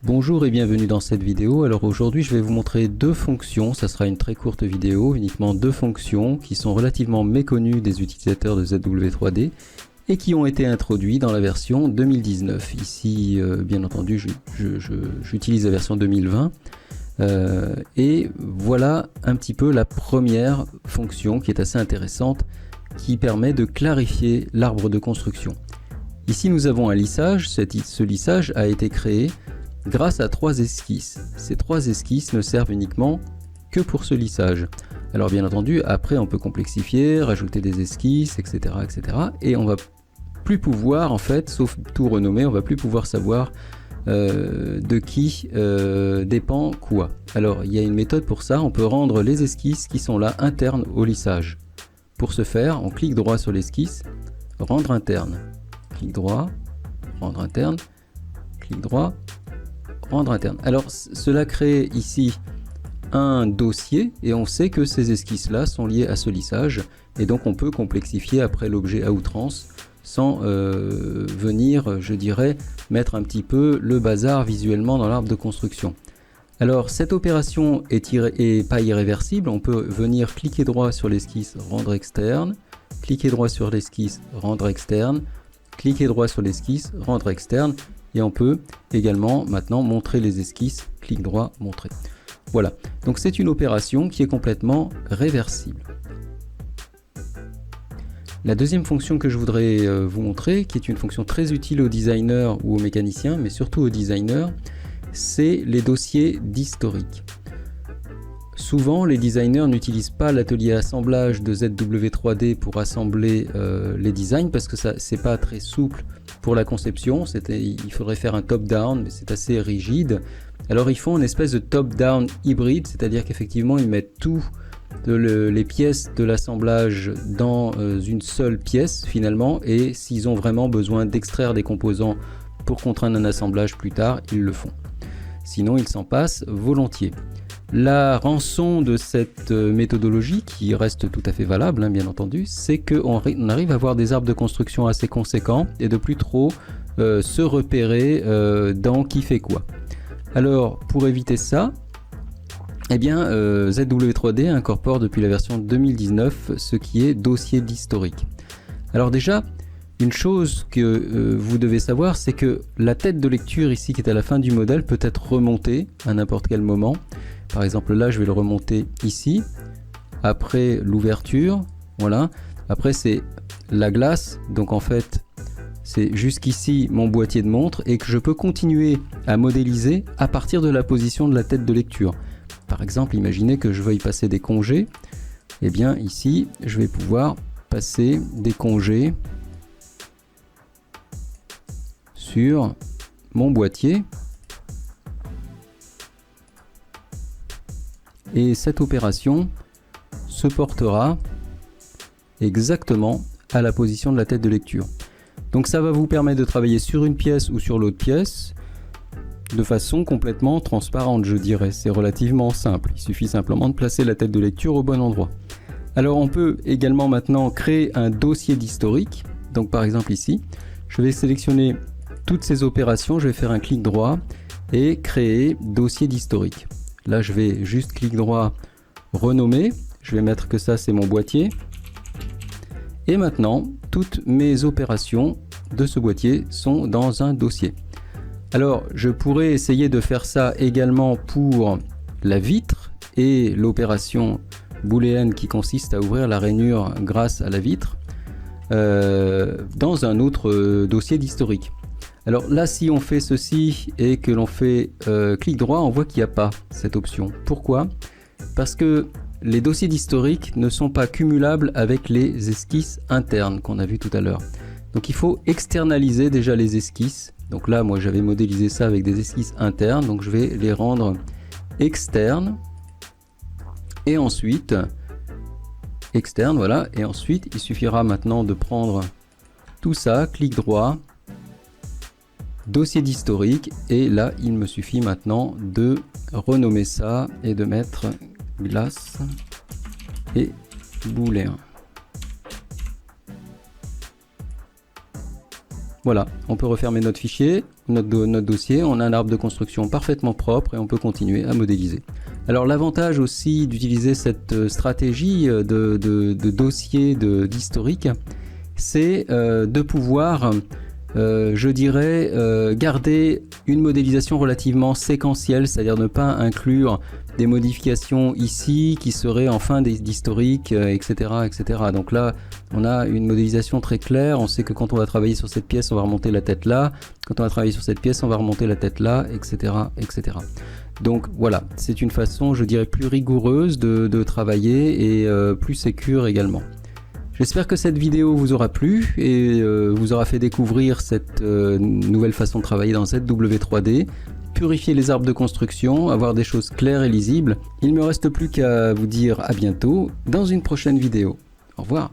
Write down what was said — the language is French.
Bonjour et bienvenue dans cette vidéo. Alors aujourd'hui je vais vous montrer deux fonctions, ça sera une très courte vidéo, uniquement deux fonctions qui sont relativement méconnues des utilisateurs de ZW3D et qui ont été introduites dans la version 2019. Ici bien entendu j'utilise la version 2020 et voilà un petit peu la première fonction qui est assez intéressante, qui permet de clarifier l'arbre de construction. Ici nous avons un lissage, ce lissage a été créé grâce à trois esquisses. Ces trois esquisses ne servent uniquement que pour ce lissage. Alors bien entendu, après on peut complexifier, rajouter des esquisses, etc. Et on va plus pouvoir, en fait, sauf tout renommer, on va plus pouvoir savoir de qui dépend quoi. Alors il y a une méthode pour ça, on peut rendre les esquisses qui sont là internes au lissage. Pour ce faire, on clique droit sur l'esquisse, rendre interne. Clic droit, rendre interne, clic droit, rendre interne. Alors cela crée ici un dossier et on sait que ces esquisses là sont liées à ce lissage et donc on peut complexifier après l'objet à outrance sans venir, je dirais, mettre un petit peu le bazar visuellement dans l'arbre de construction. Alors cette opération est pas irréversible, on peut venir cliquer droit sur l'esquisse, rendre externe, cliquer droit sur l'esquisse, rendre externe, cliquer droit sur l'esquisse, rendre externe. Et on peut également maintenant montrer les esquisses, clic droit, montrer. Voilà, donc c'est une opération qui est complètement réversible. La deuxième fonction que je voudrais vous montrer, qui est une fonction très utile aux designers ou aux mécaniciens, mais surtout aux designers, c'est les dossiers d'historique. Souvent, les designers n'utilisent pas l'atelier assemblage de ZW3D pour assembler les designs parce que c'est pas très souple pour la conception. Il faudrait faire un top-down, mais c'est assez rigide. Alors ils font une espèce de top-down hybride, c'est-à-dire qu'effectivement ils mettent tout les pièces de l'assemblage dans une seule pièce finalement, et s'ils ont vraiment besoin d'extraire des composants pour contraindre un assemblage plus tard, ils le font. Sinon ils s'en passent volontiers. La rançon de cette méthodologie, qui reste tout à fait valable, bien entendu, c'est qu'on arrive à avoir des arbres de construction assez conséquents et de plus trop se repérer dans qui fait quoi. Alors, pour éviter ça, eh bien, ZW3D incorpore depuis la version 2019 ce qui est dossier d'historique. Alors déjà, une chose que vous devez savoir, c'est que la tête de lecture ici qui est à la fin du modèle peut être remontée à n'importe quel moment. Par exemple là je vais le remonter ici, après l'ouverture, voilà, après c'est la glace, donc en fait c'est jusqu'ici mon boîtier de montre et que je peux continuer à modéliser à partir de la position de la tête de lecture. Par exemple, imaginez que je veuille passer des congés, et bien ici je vais pouvoir passer des congés sur mon boîtier. Et cette opération se portera exactement à la position de la tête de lecture. Donc ça va vous permettre de travailler sur une pièce ou sur l'autre pièce de façon complètement transparente, je dirais. C'est relativement simple, il suffit simplement de placer la tête de lecture au bon endroit. Alors on peut également maintenant créer un dossier d'historique. Donc par exemple ici, je vais sélectionner toutes ces opérations, je vais faire un clic droit et créer dossier d'historique. Là je vais juste clic droit, renommer, je vais mettre que ça c'est mon boîtier. Et maintenant, toutes mes opérations de ce boîtier sont dans un dossier. Alors je pourrais essayer de faire ça également pour la vitre et l'opération booléenne qui consiste à ouvrir la rainure grâce à la vitre dans un autre dossier d'historique. Alors là, si on fait ceci et que l'on fait clic droit, on voit qu'il n'y a pas cette option. Pourquoi? Parce que les dossiers d'historique ne sont pas cumulables avec les esquisses internes qu'on a vu tout à l'heure. Donc il faut externaliser déjà les esquisses. Donc là, moi j'avais modélisé ça avec des esquisses internes, donc je vais les rendre externes. Et ensuite, externe, voilà. Et ensuite, il suffira maintenant de prendre tout ça, clic droit, dossier d'historique, et là il me suffit maintenant de renommer ça et de mettre glace et booléen. Voilà, on peut refermer notre fichier, notre dossier, on a un arbre de construction parfaitement propre et on peut continuer à modéliser. Alors l'avantage aussi d'utiliser cette stratégie de dossier d'historique, c'est de pouvoir, je dirais, garder une modélisation relativement séquentielle, c'est-à-dire ne pas inclure des modifications ici qui seraient en fin d'historique, etc., etc. Donc là, on a une modélisation très claire, on sait que quand on va travailler sur cette pièce, on va remonter la tête là, quand on va travailler sur cette pièce, on va remonter la tête là, etc., etc. Donc voilà, c'est une façon, je dirais, plus rigoureuse de travailler et plus sécure également. J'espère que cette vidéo vous aura plu et vous aura fait découvrir cette nouvelle façon de travailler dans ZW3D, purifier les arbres de construction, avoir des choses claires et lisibles. Il ne me reste plus qu'à vous dire à bientôt dans une prochaine vidéo. Au revoir.